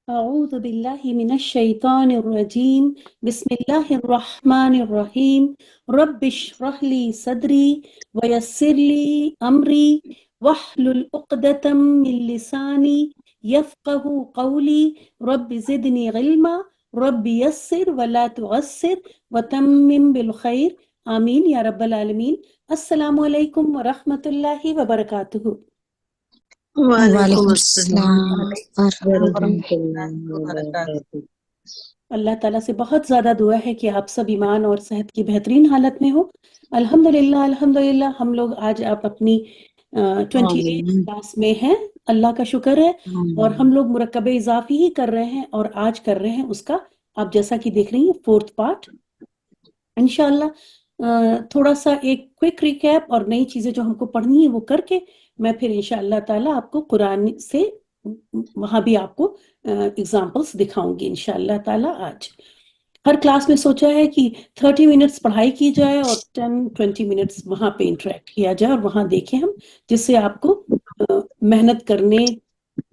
أعوذ بالله من الشيطان الرجيم بسم الله الرحمن الرحيم رب اشرح لي صدري ويسر لي أمري واحلل عقدة من لساني يفقه قولي رب زدني علما رب يسر ولا تعسر وتمم بالخير آمين يا رب العالمين. السلام علیکم ورحمۃ اللہ وبرکاتہ. وعلیکم وعلیکم السلام السلام ورحمۃ ورحمۃ اللہ اللہ وبرکاتہ۔ اللہ تعالیٰ سے بہت زیادہ دعا ہے کہ آپ سب ایمان اور صحت کی بہترین حالت میں ہو. الحمدللہ ہم لوگ آج آپ اپنی 28 آمین کلاس میں ہیں. اللہ کا شکر ہے. اور آمین۔ ہم لوگ مرکب اضافی ہی کر رہے ہیں اور آج کر رہے ہیں اس کا آپ جیسا کہ دیکھ رہی ہیں 4th پارٹ. انشاءاللہ تھوڑا سا ایک کوئک ریکیپ اور نئی چیزیں جو ہم کو پڑھنی ہے وہ کر کے میں پھر انشاءاللہ تعالیٰ آپ کو قرآن سے وہاں بھی آپ کو اگزامپلس دکھاؤں گی انشاءاللہ تعالیٰ. آج ہر کلاس میں سوچا ہے کہ 30 منٹس پڑھائی کی جائے اور 10-20 منٹس وہاں پہ انٹریکٹ کیا جائے اور وہاں دیکھیں ہم، جس سے آپ کو محنت کرنے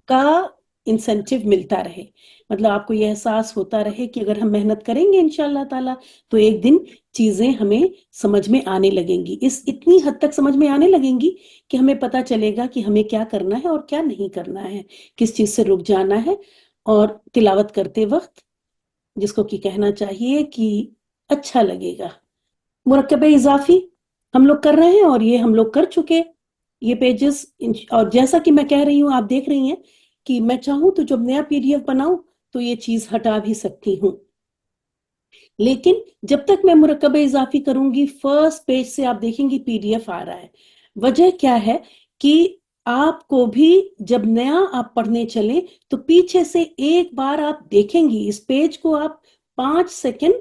کا انسینٹیو ملتا رہے. مطلب آپ کو یہ احساس ہوتا رہے کہ اگر ہم محنت کریں گے انشاءاللہ تعالیٰ تو ایک دن چیزیں ہمیں سمجھ میں آنے لگیں گی. اتنی حد تک سمجھ میں آنے لگیں گی کہ ہمیں پتہ چلے گا کہ ہمیں کیا کرنا ہے اور کیا نہیں کرنا ہے، کس چیز سے رک جانا ہے. اور تلاوت کرتے وقت جس کو کہ کہنا چاہیے کہ اچھا لگے گا. مرکب اضافی ہم لوگ کر رہے ہیں اور یہ ہم لوگ کر چکے یہ پیجز. اور جیسا کہ میں کہہ رہی ہوں آپ دیکھ رہی ہیں کہ میں چاہوں تو جب نیا PDF بناؤں تو یہ چیز ہٹا بھی سکتی ہوں، لیکن جب تک میں مرکب اضافی کروں گی فرسٹ پیج سے آپ دیکھیں گی PDF آ رہا ہے. وجہ کیا ہے کہ آپ کو بھی جب نیا آپ پڑھنے چلیں تو پیچھے سے ایک بار آپ دیکھیں گی اس پیج کو، آپ 5 سیکنڈ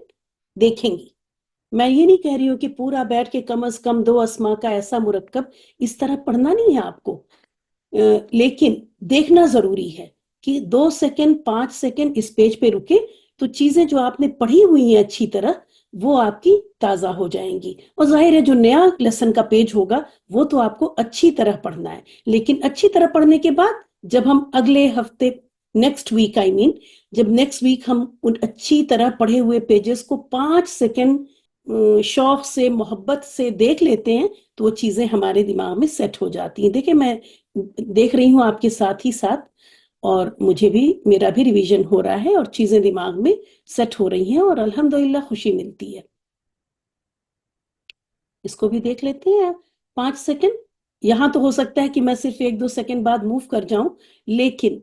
دیکھیں گی. میں یہ نہیں کہہ رہی ہوں کہ پورا بیٹھ کے کم از کم 2 اسما کا ایسا مرکب اس طرح پڑھنا نہیں ہے آپ کو، لیکن دیکھنا ضروری ہے کہ 2 سیکنڈ 5 سیکنڈ اس پیج پہ رکے تو چیزیں جو آپ نے پڑھی ہوئی ہیں اچھی طرح وہ آپ کی تازہ ہو جائیں گی. اور ظاہر ہے جو نیا لیسن کا پیج ہوگا وہ تو آپ کو اچھی طرح پڑھنا ہے، لیکن اچھی طرح پڑھنے کے بعد جب ہم اگلے ہفتے نیکسٹ ویک جب نیکسٹ ویک ہم ان اچھی طرح پڑھے ہوئے پیجز کو 5 سیکنڈ شوق سے محبت سے دیکھ لیتے ہیں تو وہ چیزیں ہمارے دماغ میں سیٹ ہو جاتی ہیں. دیکھیں میں دیکھ رہی ہوں آپ کے ساتھ ہی ساتھ اور مجھے بھی میرا بھی ریویژن ہو رہا ہے اور چیزیں دماغ میں سیٹ ہو رہی ہیں اور الحمدللہ خوشی ملتی ہے. اس کو بھی دیکھ لیتے ہیں 5 سیکنڈ. یہاں تو ہو سکتا ہے کہ میں صرف 1-2 سیکنڈ بعد موو کر جاؤں، لیکن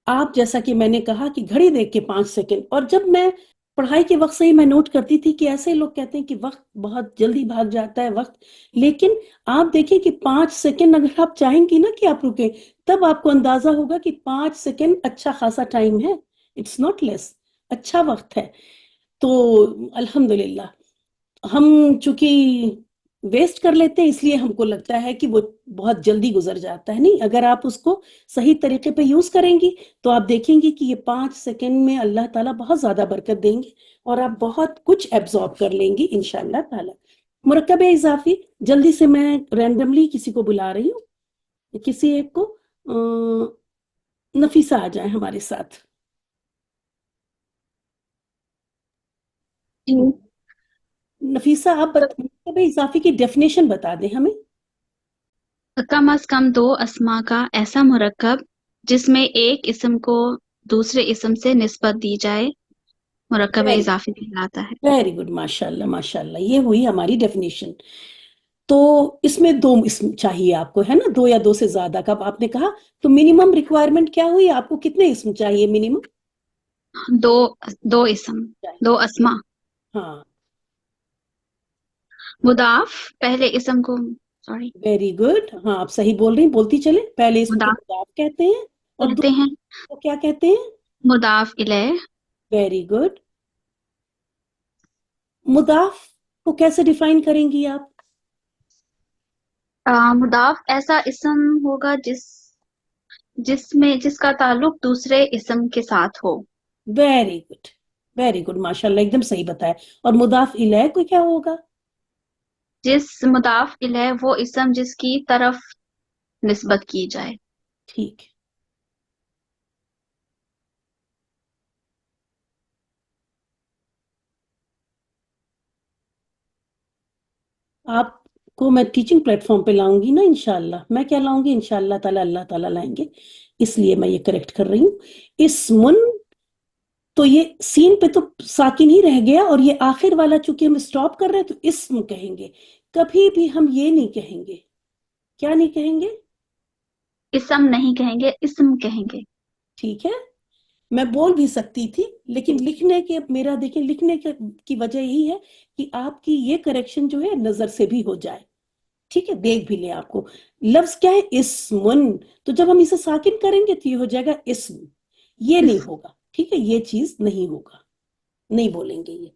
آپ جیسا کہ میں نے کہا کہ گھڑی دیکھ کے 5 سیکنڈ. اور جب میں پڑھائی کے وقت سے ہی میں نوٹ کرتی تھی کہ ایسے لوگ کہتے ہیں کہ وقت بہت جلدی بھاگ جاتا ہے وقت، لیکن آپ دیکھیں کہ 5 سیکنڈ اگر آپ چاہیں گی نا کہ آپ رکیں تب آپ کو اندازہ ہوگا کہ 5 سیکنڈ اچھا خاصا ٹائم ہے، اٹس ناٹ لیس، اچھا وقت ہے. تو الحمدللہ ہم چونکہ ویسٹ کر لیتے ہیں اس لیے ہم کو لگتا ہے کہ وہ بہت جلدی گزر جاتا ہے. نہیں، اگر آپ اس کو صحیح طریقے پہ یوز کریں گی تو آپ دیکھیں گی کہ یہ 5 سیکنڈ میں اللہ تعالیٰ بہت زیادہ برکت دیں گے اور آپ بہت کچھ ایبزارب کر لیں گی انشاءاللہ تعالیٰ. مرکب اضافی جلدی سے میں رینڈملی کسی کو بلا رہی ہوں، کسی ایک کو نفیسہ آ جائیں ہمارے ساتھ. نفیسہ آپ مرکب اضافی کی ڈیفینیشن بتا دیں ہمیں. کم از کم 2 اسما کا ایسا مرکب جس میں ایک اسم کو دوسرے اسم سے نسبت دی جائے مرکب اضافی کہلاتا ہے. ویری گڈ، ماشاء اللہ ماشاء اللہ، یہ ہوئی ہماری ڈیفینیشن. تو اس میں 2 اسم چاہیے آپ کو، ہے نا، 2 یا 2 سے زیادہ کا آپ نے کہا. تو منیمم ریکوائرمنٹ کیا ہوئی، آپ کو کتنے اسم چاہیے منیمم؟ 2 اسم، 2 اسما. ہاں مضاف پہلے اسم کو ویری گڈ، ہاں آپ صحیح بول رہی ہیں، بولتی چلیں. پہلے اسم کو مضاف مضاف کہتے ہیں اور کہتے ہیں، دوسرے کو کیا کہتے ہیں؟ مضاف الیہ. Very good. مضاف کو کیسے ڈیفائن کریں گی آپ؟ مضاف ایسا اسم ہوگا جس کا تعلق دوسرے اسم کے ساتھ ہو. ویری گڈ ویری گڈ، ماشاء اللہ ایک دم صحیح بتایا. اور مضاف الیہ کو کیا ہوگا؟ جس مضاف الیہ وہ اسم جس کی طرف نسبت کی جائے. ٹھیک ہے. آپ کو میں ٹیچنگ پلیٹ فارم پہ لاؤں گی نا انشاءاللہ. میں کیا لاؤں گی انشاءاللہ تعالیٰ، اللہ تعالیٰ لائیں گے، اس لیے میں یہ کریکٹ کر رہی ہوں. اسمن، تو یہ سین پہ تو ساکن ہی رہ گیا، اور یہ آخر والا چونکہ ہم اسٹاپ کر رہے ہیں تو اسم کہیں گے. کبھی بھی ہم یہ نہیں کہیں گے. کیا نہیں کہیں گے؟ اسم نہیں کہیں گے، اسم کہیں گے. ٹھیک ہے، میں بول بھی سکتی تھی، لیکن لکھنے کے میرا دیکھیں لکھنے کی وجہ یہی ہے کہ آپ کی یہ کریکشن جو ہے نظر سے بھی ہو جائے. ٹھیک ہے، دیکھ بھی لیں. آپ کو لفظ کیا ہے؟ اسمن. تو جب ہم اسے ساکن کریں گے تو یہ ہو جائے گا اسم. یہ نہیں ہوگا. ٹھیک ہے، یہ چیز نہیں ہوگا، نہیں بولیں گے یہ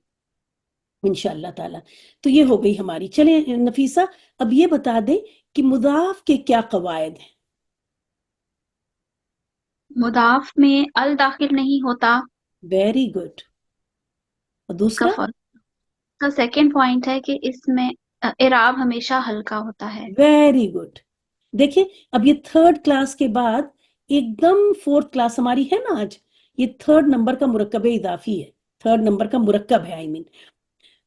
انشاءاللہ تعالی. تو یہ ہو گئی ہماری. چلیں نفیسہ، اب یہ بتا دیں کہ مضاف کے کیا قواعد ہیں. مضاف میں ال داخل نہیں ہوتا. Very good. اور دوسرا؟ کا سیکنڈ پوائنٹ ہے کہ اس میں اعراب ہمیشہ ہلکا ہوتا ہے. Very good. دیکھیں اب یہ تھرڈ کلاس کے بعد ایک دم فورتھ کلاس ہماری ہے نا آج، یہ تھرڈ نمبر کا مرکب اضافی ہے، تھرڈ نمبر کا مرکب ہے آئی مین.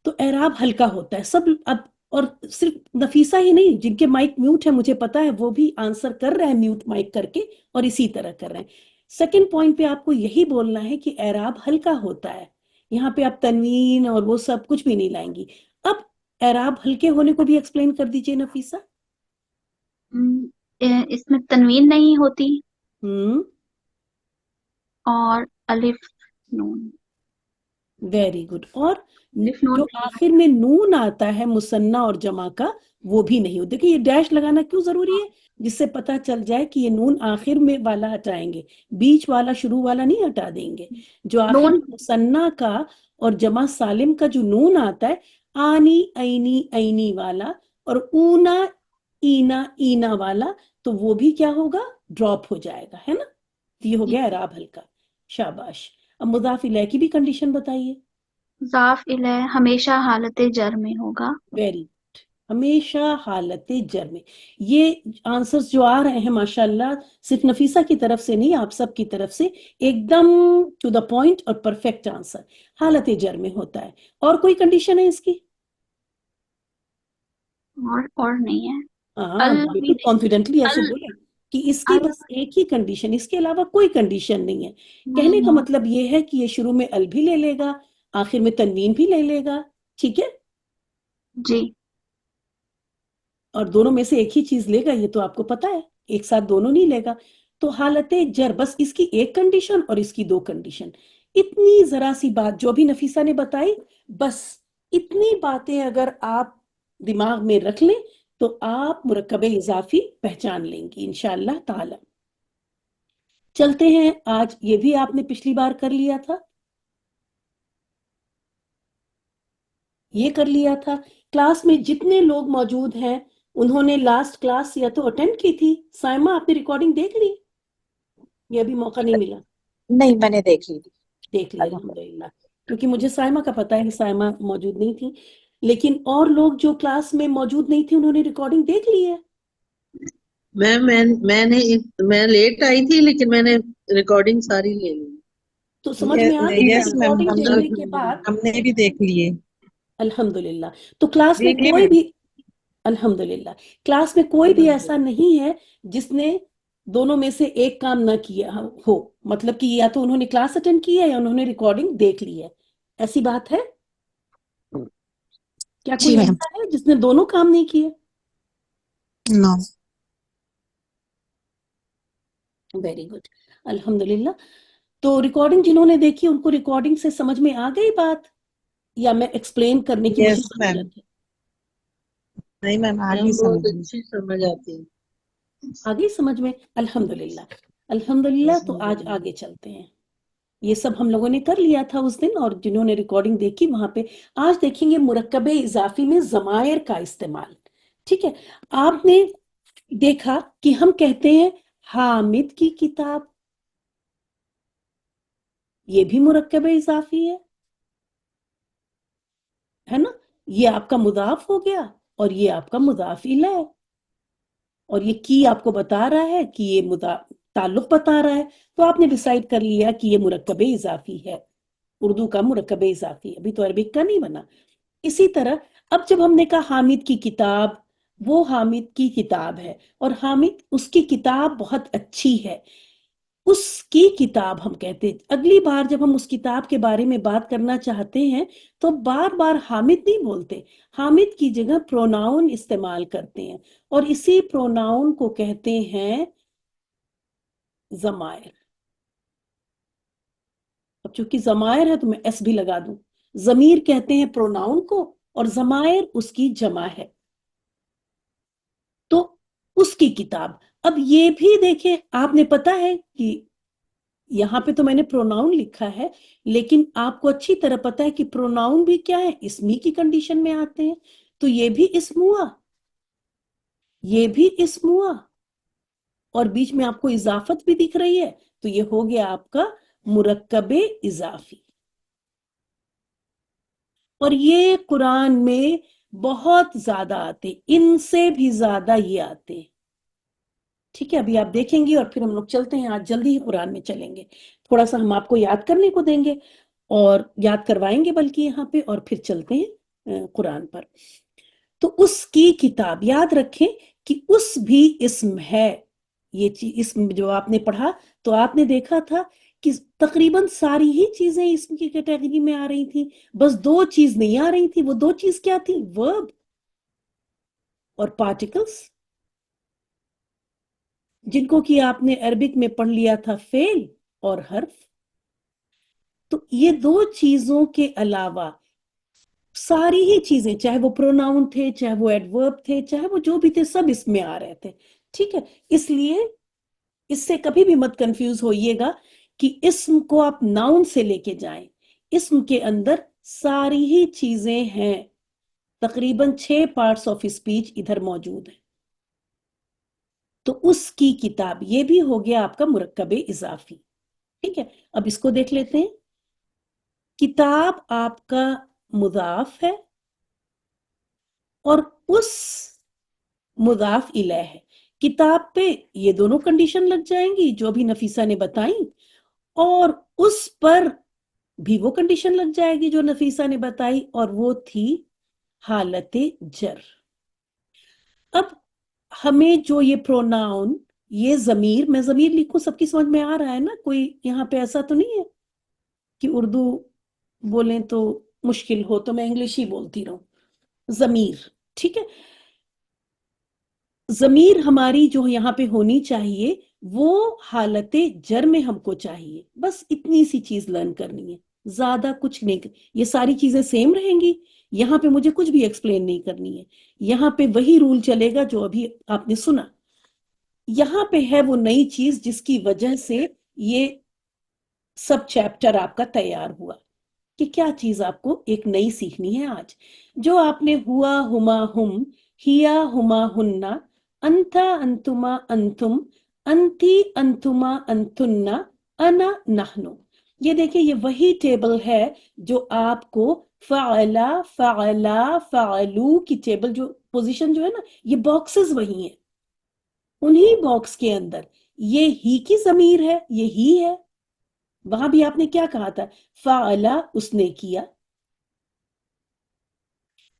تو اعراب ہلکا ہوتا ہے سب. اب اور صرف نفیسہ ہی نہیں، جن کے مائک میوٹ ہے مجھے پتا ہے وہ بھی آنسر کر رہے ہیں میوٹ مائک کر کے، اور اسی طرح کر رہے ہیں. سیکنڈ پوائنٹ پہ آپ کو یہی بولنا ہے کہ اعراب ہلکا ہوتا ہے. یہاں پہ آپ تنوین اور وہ سب کچھ بھی نہیں لائیں گی. اب اعراب ہلکے ہونے کو بھی ایکسپلین کر دیجئے نفیسہ. اس میں تنوین نہیں ہوتی ہم اور الف نون. Very good. اور الف نون جو آخر میں نون آتا ہے مثنی اور جمع کا وہ بھی نہیں ہوتا. دیکھیں یہ ڈیش لگانا کیوں ضروری ہے؟ جس سے پتہ چل جائے کہ یہ نون آخر میں والا ہٹائیں گے، بیچ والا شروع والا نہیں ہٹا دیں گے. جو آخر نون میں مثنی کا اور جمع سالم کا جو نون آتا ہے، آنی اینی اینی والا اور اونا اینا اینا والا، تو وہ بھی کیا ہوگا؟ ڈراپ ہو جائے گا، ہے نا. تو یہ ہو گیا اعراب ہلکا. شاباش. اب مضاف الیہ کی بھی کنڈیشن بتائیے. مضاف الیہ ہمیشہ حالت جر میں ہوگا. Very good. ہمیشہ حالت جر میں. یہ آنسرز جو آ رہے ہیں ماشاءاللہ صرف نفیسہ کی طرف سے نہیں، آپ سب کی طرف سے ایک دم ٹو دا پوائنٹ اور پرفیکٹ آنسر. حالت جر میں ہوتا ہے. اور کوئی کنڈیشن ہے اس کی؟ اور نہیں ہے. ہاں ال بھی بالکل نہیں. کانفیڈنٹلی ایسے ال بولیں کہ اس کی ال بس ایک ہی کنڈیشن، اس کے علاوہ کوئی کنڈیشن نہیں ہے. کہنے نہیں کا ہے. مطلب یہ ہے کہ یہ شروع میں ال بھی لے لے گا، آخر میں تنوین بھی لے لے گا. ٹھیک ہے، جی. اور دونوں میں سے ایک ہی چیز لے گا، یہ تو آپ کو پتا ہے، ایک ساتھ دونوں نہیں لے گا. تو حالت جر بس اس کی ایک کنڈیشن اور اس کی دو کنڈیشن. اتنی ذرا سی بات جو بھی نفیسہ نے بتائی، بس اتنی باتیں اگر آپ دماغ میں رکھ لیں تو آپ مرکب اضافی پہچان لیں گی انشاءاللہ تعالی. چلتے ہیں. آج یہ بھی آپ نے پچھلی بار کر لیا تھا، یہ کر لیا تھا. کلاس میں جتنے لوگ موجود ہیں انہوں نے لاسٹ کلاس یا تو اٹینڈ کی تھی. سائمہ آپ نے ریکارڈنگ دیکھ لی؟ یہ ابھی موقع نہیں ملا؟ نہیں، میں نے دیکھ لی تھی. دیکھ لی الحمدللہ. کیونکہ مجھے سائمہ کا پتہ ہے کہ سائمہ موجود نہیں تھی، لیکن اور لوگ جو کلاس میں موجود نہیں تھے انہوں نے ریکارڈنگ دیکھ لی ہے. میں لیٹ آئی تھی لیکن میں نے ریکارڈنگ ساری لے لی. تو سمجھ میں آ گئی یس میم، ریکارڈنگ دیکھنے کے بعد؟ ہم نے بھی دیکھ لیے. الحمدللہ. تو کلاس میں دیکھ لیے کوئی میم. بھی الحمدللہ کلاس میں کوئی بھی ایسا نہیں ہے جس نے دونوں میں سے ایک کام نہ کیا ہو. مطلب کہ یا تو انہوں نے کلاس اٹینڈ کی ہے یا انہوں نے ریکارڈنگ دیکھ لی ہے. ایسی بات ہے کیا؟ جی کوئی میم. ایسا ہے جس نے دونوں کام نہیں کیے؟ نو. ویری گڈ الحمدللہ. تو ریکارڈنگ جنہوں نے دیکھی ان کو ریکارڈنگ سے سمجھ میں آ گئی بات، یا میں ایکسپلین کرنے کی مجھے یس میم. ضرورت ہے؟ نہیں میم، آگے بہت اچھی سمجھ آتی ہے. آگے سمجھ میں؟ الحمدللہ الحمدللہ. تو آج آگے چلتے ہیں. یہ سب ہم لوگوں نے کر لیا تھا اس دن، اور جنہوں نے ریکارڈنگ دیکھی وہاں پہ. آج دیکھیں گے مرکب اضافی میں ضمائر کا استعمال. ٹھیک ہے، آپ نے دیکھا کہ ہم کہتے ہیں حامد کی کتاب، یہ بھی مرکب اضافی ہے نا. یہ آپ کا مضاف ہو گیا اور یہ آپ کا مضاف الیہ، اور یہ کی آپ کو بتا رہا ہے کہ یہ تعلق بتا رہا ہے. تو آپ نے ڈیسائیڈ کر لیا کہ یہ مرکب اضافی ہے، اردو کا مرکب اضافی. ابھی تو عربک کا نہیں بنا. اسی طرح اب جب ہم نے کہا حامد کی کتاب، وہ حامد کی کتاب ہے اور حامد اس کی کتاب بہت اچھی ہے، اس کی کتاب ہم کہتے ہیں۔ اگلی بار جب ہم اس کتاب کے بارے میں بات کرنا چاہتے ہیں تو بار بار حامد نہیں بولتے، حامد کی جگہ پروناؤن استعمال کرتے ہیں، اور اسی پروناؤن کو کہتے ہیں ضمائر۔ اب چونکہ ضمائر ہے تو میں ایس بھی لگا دوں، ضمیر کہتے ہیں پروناؤن کو اور ضمائر اس کی جمع ہے۔ تو اس کی کتاب، اب یہ بھی دیکھیں، آپ نے پتا ہے کہ یہاں پہ تو میں نے پروناؤن لکھا ہے، لیکن آپ کو اچھی طرح پتا ہے کہ پروناؤن بھی کیا ہے، اسمی کی کنڈیشن میں آتے ہیں، تو یہ بھی اسم ہوا، یہ بھی اسم ہوا، اور بیچ میں آپ کو اضافت بھی دکھ رہی ہے، تو یہ ہو گیا آپ کا مرکب اضافی۔ اور یہ قرآن میں بہت زیادہ آتے، ان سے بھی زیادہ یہ آتے۔ ٹھیک ہے، ابھی آپ دیکھیں گے اور پھر ہم لوگ چلتے ہیں، آج جلدی ہی قرآن میں چلیں گے، تھوڑا سا ہم آپ کو یاد کرنے کو دیں گے اور یاد کروائیں گے بلکہ یہاں پہ، اور پھر چلتے ہیں قرآن پر۔ تو اس کی کتاب، یاد رکھیں کہ اس بھی اسم ہے، یہ اسم جو آپ نے پڑھا تو آپ نے دیکھا تھا کہ تقریباً ساری ہی چیزیں اسم کی کیٹیگری میں آ رہی تھیں، بس دو چیز نہیں آ رہی تھی، وہ دو چیز کیا تھی؟ ورب اور پارٹیکلز، جن کو کہ آپ نے عربک میں پڑھ لیا تھا فعل اور حرف۔ تو یہ دو چیزوں کے علاوہ ساری ہی چیزیں، چاہے وہ پروناؤن تھے، چاہے وہ ایڈورب تھے، چاہے وہ جو بھی تھے، سب اس میں آ رہے تھے۔ ٹھیک ہے، اس لیے اس سے کبھی بھی مت کنفیوز ہوئیے گا کہ اسم کو آپ ناؤن سے لے کے جائیں، اسم کے اندر ساری ہی چیزیں ہیں، تقریباً 6 پارٹس آف اسپیچ ادھر موجود ہیں۔ تو اس کی کتاب، یہ بھی ہو گیا آپ کا مرکب اضافی۔ ٹھیک ہے، اب اس کو دیکھ لیتے ہیں۔ کتاب آپ کا مضاف ہے اور اس مضاف الیہ ہے۔ کتاب پہ یہ دونوں کنڈیشن لگ جائیں گی جو بھی نفیسہ نے بتائیں، اور اس پر بھی وہ کنڈیشن لگ جائے گی جو نفیسہ نے بتائی، اور وہ تھی حالت جر۔ اب ہمیں جو یہ پروناؤن، یہ ضمیر، میں ضمیر لکھوں، سب کی سمجھ میں آ رہا ہے نا؟ کوئی یہاں پہ ایسا تو نہیں ہے کہ اردو بولیں تو مشکل ہو تو میں انگلش ہی بولتی رہوں؟ ضمیر، ٹھیک ہے، ضمیر ہماری جو یہاں پہ ہونی چاہیے وہ حالت جر میں ہم کو چاہیے، بس اتنی سی چیز لرن کرنی ہے، زیادہ کچھ نہیں، یہ ساری چیزیں سیم رہیں گی، یہاں پہ مجھے کچھ بھی ایکسپلین نہیں کرنی ہے، یہاں پہ وہی رول چلے گا جو ابھی آپ نے سنا۔ یہاں پہ ہے وہ نئی چیز جس کی وجہ سے یہ سب چیپٹر آپ کا تیار ہوا، کہ کیا چیز آپ کو ایک نئی سیکھنی ہے آج۔ جو آپ نے ہوا ہما ہم، ہیا ہما ہننا، انتا انتما انتم، انتی انتما انتن، انا نحنو، یہ دیکھیں یہ وہی ٹیبل ہے جو آپ کو فعلا فعلا فعلو کی ٹیبل، جو پوزیشن جو ہے نا، یہ باکسز وہی ہیں، انہی باکس کے اندر یہ ہی کی ضمیر ہے، یہ ہی ہے۔ وہاں بھی آپ نے کیا کہا تھا؟ فعلا، اس نے کیا،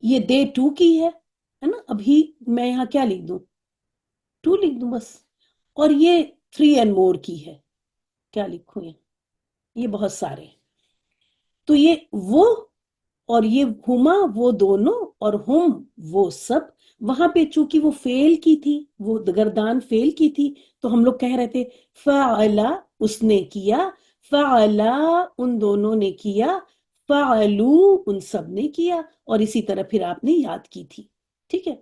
یہ دے ٹو کی ہے نا؟ ابھی میں یہاں کیا لکھ دوں؟ ٹو لکھ دوں بس، اور یہ 3 اینڈ مور کی ہے، کیا لکھوں یہ بہت سارے، تو یہ وہ، اور یہ ہما وہ دونوں، اور ہم وہ سب۔ وہاں پہ چونکہ وہ فعل کی تھی، وہ گردان فعل کی تھی، تو ہم لوگ کہہ رہے تھے فعلا، اس نے کیا، فعلا، ان دونوں نے کیا، فعلو، ان سب نے کیا، اور اسی طرح پھر آپ نے یاد کی تھی۔ ٹھیک ہے،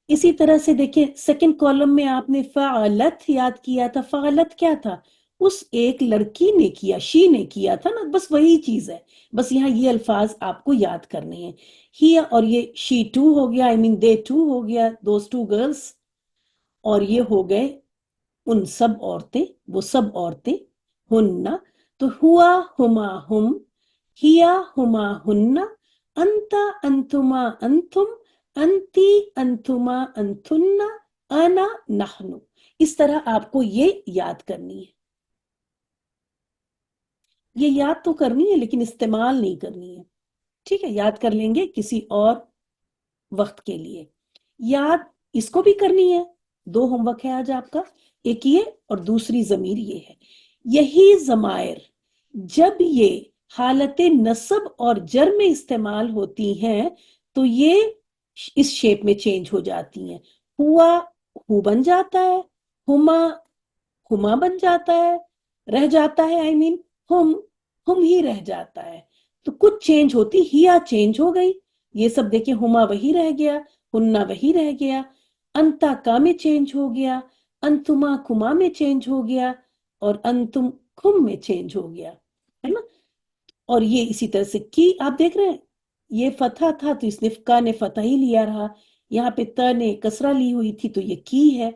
اسی طرح سے دیکھیں سیکنڈ کالم میں آپ نے فعلت یاد کیا تھا، فعلت کیا تھا؟ اس ایک لڑکی نے کیا، شی نے کیا تھا نا، بس وہی چیز ہے، بس یہاں یہ الفاظ آپ کو یاد کرنے ہیں، ہی، اور یہ شی ٹو ہو گیا، دے ٹو ہو گیا، دوز ٹو گرلز، اور یہ ہو گئے ان سب عورتیں، وہ سب عورتیں، ہننا، تو ہوا ہما ہم، ہیا ہما ہننا، انتا انتما انتم، انتی انتما انتن، انا نحنو، اس طرح آپ کو یہ یاد کرنی ہے، یہ یاد تو کرنی ہے لیکن استعمال نہیں کرنی ہے۔ ٹھیک ہے، یاد کر لیں گے کسی اور وقت کے لیے. یاد اس کو بھی کرنی ہے. 2 ہوم ورک ہے آج آپ کا، ایک یہ اور دوسری ضمیر یہ ہے. یہی ضمائر جب یہ حالت نصب اور جر میں استعمال ہوتی ہیں تو یہ اس شیپ میں چینج ہو جاتی ہیں. ہوا ہو بن جاتا ہے، ہما ہما بن جاتا ہے، رہ جاتا ہے آئی مین ہم ہی رہ جاتا ہے. تو کچھ چینج ہوتی، ہیا چینج ہو گئی، یہ سب دیکھیں، ہما وہی رہ گیا، ہننا وہی رہ گیا، انتا کا میں چینج ہو گیا، انتما کما میں چینج ہو گیا، اور انتم کم میں چینج ہو گیا، ہے نا. اور یہ اسی طرح سے کی آپ دیکھ رہے ہیں، یہ فتح تھا تو اس نے کا نے فتح ہی لیا رہا، یہاں پہ ت نے کسرہ لی ہوئی تھی تو یہ کی ہے.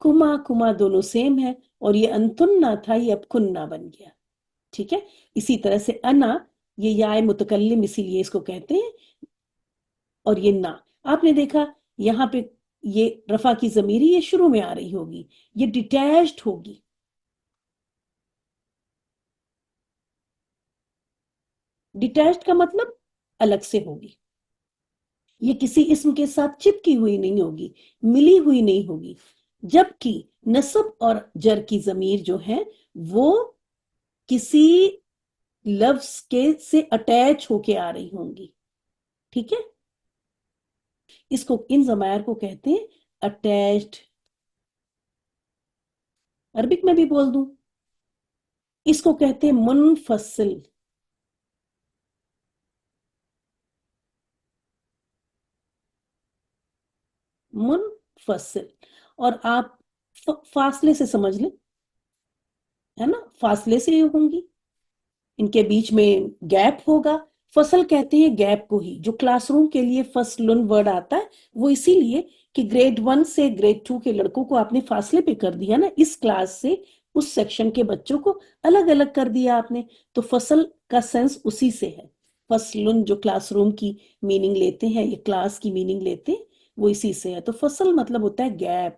کما کما دونوں سیم ہے، اور یہ انتن تھا، یہ اب کننا بن گیا. ٹھیک ہے. اسی طرح سے انا، یہ یا متکلم اسی لیے اس کو کہتے ہیں، اور یہ نا. آپ نے دیکھا یہاں پہ یہ رفع کی ضمیری یہ شروع میں آ رہی ہوگی، یہ ڈیٹیچڈ ہوگی. ڈیٹیچڈ کا مطلب الگ سے ہوگی، یہ کسی اسم کے ساتھ چپکی ہوئی نہیں ہوگی، ملی ہوئی نہیں ہوگی. جبکہ نصب اور جر کی ضمیر جو ہے وہ کسی لفظ کے سے اٹیچ ہو کے آ رہی ہوں گی. ٹھیک ہے. اس کو ان ضمائر کو کہتے ہیں اٹیچڈ. عربک میں بھی بول دوں، اس کو کہتے ہیں منفصل. منفصل. اور آپ فاصلے سے سمجھ لیں، ہے نا، فاصلے سے ہوں گی، ان کے بیچ میں گیپ ہوگا. فصل کہتے ہیں گیپ کو ہی. جو کلاس روم کے لیے فصلن ورڈ آتا ہے وہ اسی لیے کہ گریڈ 1 سے گریڈ 2 کے لڑکوں کو آپ نے فاصلے پہ کر دیا نا، اس کلاس سے اس سیکشن کے بچوں کو الگ الگ کر دیا آپ نے، تو فصل کا سینس اسی سے ہے. فصلن جو کلاس روم کی میننگ لیتے ہیں، یہ کلاس کی میننگ لیتے ہیں، وہ اسی سے ہے. تو فصل مطلب ہوتا ہے گیپ.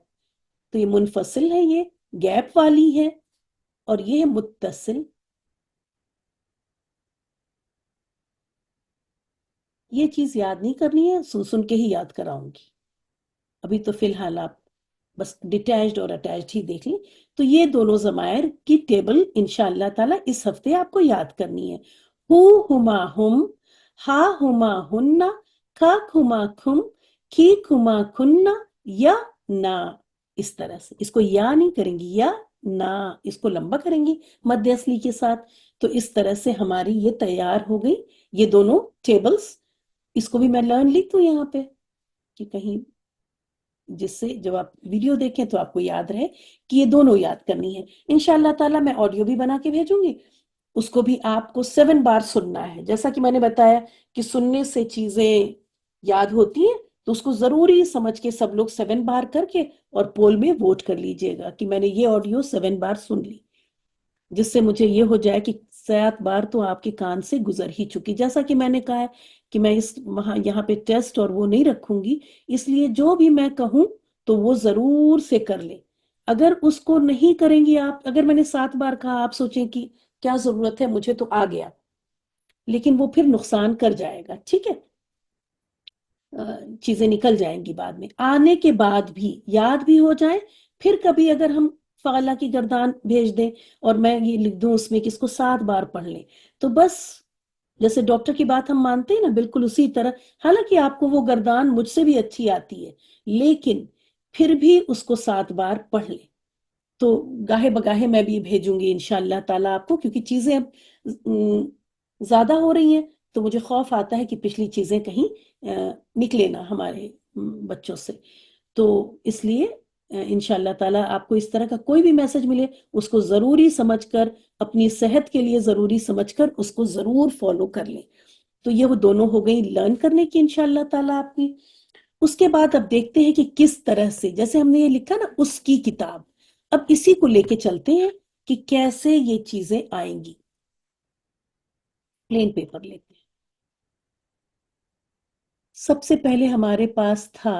تو یہ منفصل ہے، یہ گیپ والی ہے، اور یہ ہے متصل. یہ چیز یاد نہیں کرنی ہے، سن سن کے ہی یاد کراؤں گی. ابھی تو فی الحال آپ بس ڈیٹیچڈ اور اٹیچڈ ہی دیکھ لیں. تو یہ دونوں ضمائر کی ٹیبل انشاءاللہ تعالی اس ہفتے آپ کو یاد کرنی ہے. ہو ہما ہم، ہا ہما ہننا، کھا کھما کھم، کھی کھما کھننا، یا نا. اس طرح سے اس کو یا نہیں کریں گی، یا نا، اس کو لمبا کریں گی مد اصلی کے ساتھ. تو اس طرح سے ہماری یہ تیار ہو گئی یہ دونوں ٹیبلز. اس کو بھی میں لرن لکھ دوں یہاں پہ کہ کہیں جس سے جب آپ ویڈیو دیکھیں تو آپ کو یاد رہے کہ یہ دونوں یاد کرنی ہے. انشاءاللہ تعالیٰ میں آڈیو بھی بنا کے بھیجوں گی، اس کو بھی آپ کو 7 بار سننا ہے. جیسا کہ میں نے بتایا کہ سننے سے چیزیں یاد ہوتی ہیں، تو اس کو ضروری سمجھ کے سب لوگ 7 بار کر کے اور پول میں ووٹ کر لیجئے گا کہ میں نے یہ آڈیو 7 بار سن لی، جس سے مجھے یہ ہو جائے کہ 7 بار تو آپ کے کان سے گزر ہی چکی. جیسا کہ میں نے کہا ہے کہ میں وہاں یہاں پہ ٹیسٹ اور وہ نہیں رکھوں گی، اس لیے جو بھی میں کہوں تو وہ ضرور سے کر لیں. اگر اس کو نہیں کریں گی آپ، اگر میں نے 7 بار کہا آپ سوچیں کہ کیا ضرورت ہے، مجھے تو آ گیا، لیکن وہ پھر نقصان کر جائے گا. ٹھیک ہے، چیزیں نکل جائیں گی بعد میں. آنے کے بعد بھی یاد بھی ہو جائے، پھر کبھی اگر ہم فعلا کی گردان بھیج دیں اور میں یہ لکھ دوں اس میں کہ اس کو 7 بار پڑھ لیں، تو بس جیسے ڈاکٹر کی بات ہم مانتے ہیں نا، بالکل اسی طرح. حالانکہ آپ کو وہ گردان مجھ سے بھی اچھی آتی ہے، لیکن پھر بھی اس کو 7 بار پڑھ لیں. تو گاہے بگاہے میں بھی بھیجوں گی انشاءاللہ تعالیٰ آپ کو، کیونکہ چیزیں اب زیادہ ہو رہی ہیں تو مجھے خوف آتا ہے کہ پچھلی چیزیں کہیں نکلے نہ ہمارے بچوں سے. تو اس لیے انشاءاللہ تعالیٰ آپ کو اس طرح کا کوئی بھی میسج ملے اس کو ضروری سمجھ کر، اپنی صحت کے لیے ضروری سمجھ کر اس کو ضرور فالو کر لیں. تو یہ وہ دونوں ہو گئی لرن کرنے کی انشاءاللہ تعالیٰ آپ کی. اس کے بعد اب دیکھتے ہیں کہ کس طرح سے، جیسے ہم نے یہ لکھا نا اس کی کتاب، اب اسی کو لے کے چلتے ہیں کہ کیسے یہ چیزیں آئیں گی. پلین پیپر لیتے ہیں. سب سے پہلے ہمارے پاس تھا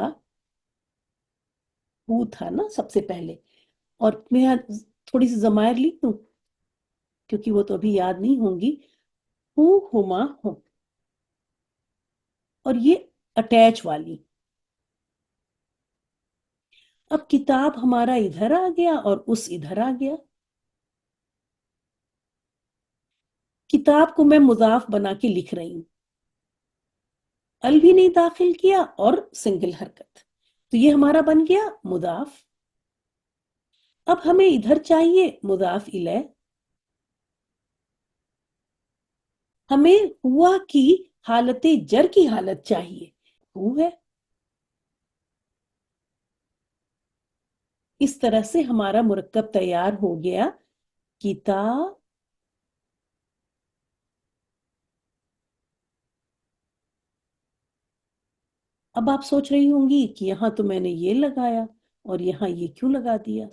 وہ تھا نا سب سے پہلے، اور میں تھوڑی سی ضمائر لکھ دوں کیونکہ وہ تو ابھی یاد نہیں ہوں گی. ہو ہما ہم، اور یہ اٹیچ والی. اب کتاب ہمارا ادھر آ گیا اور اس ادھر آ گیا. کتاب کو میں مضاف بنا کے لکھ رہی ہوں، ال بھی نہیں داخل کیا اور سنگل حرکت، تو یہ ہمارا بن گیا مضاف. اب ہمیں ادھر چاہیے مضاف الیہ. ہمیں ہوا کی حالت جر کی حالت چاہیے، ہو ہے. اس طرح سے ہمارا مرکب تیار ہو گیا. کتاب اب آپ سوچ رہی ہوں گی کہ یہاں تو میں نے یہ لگایا اور یہاں یہ کیوں لگا دیا.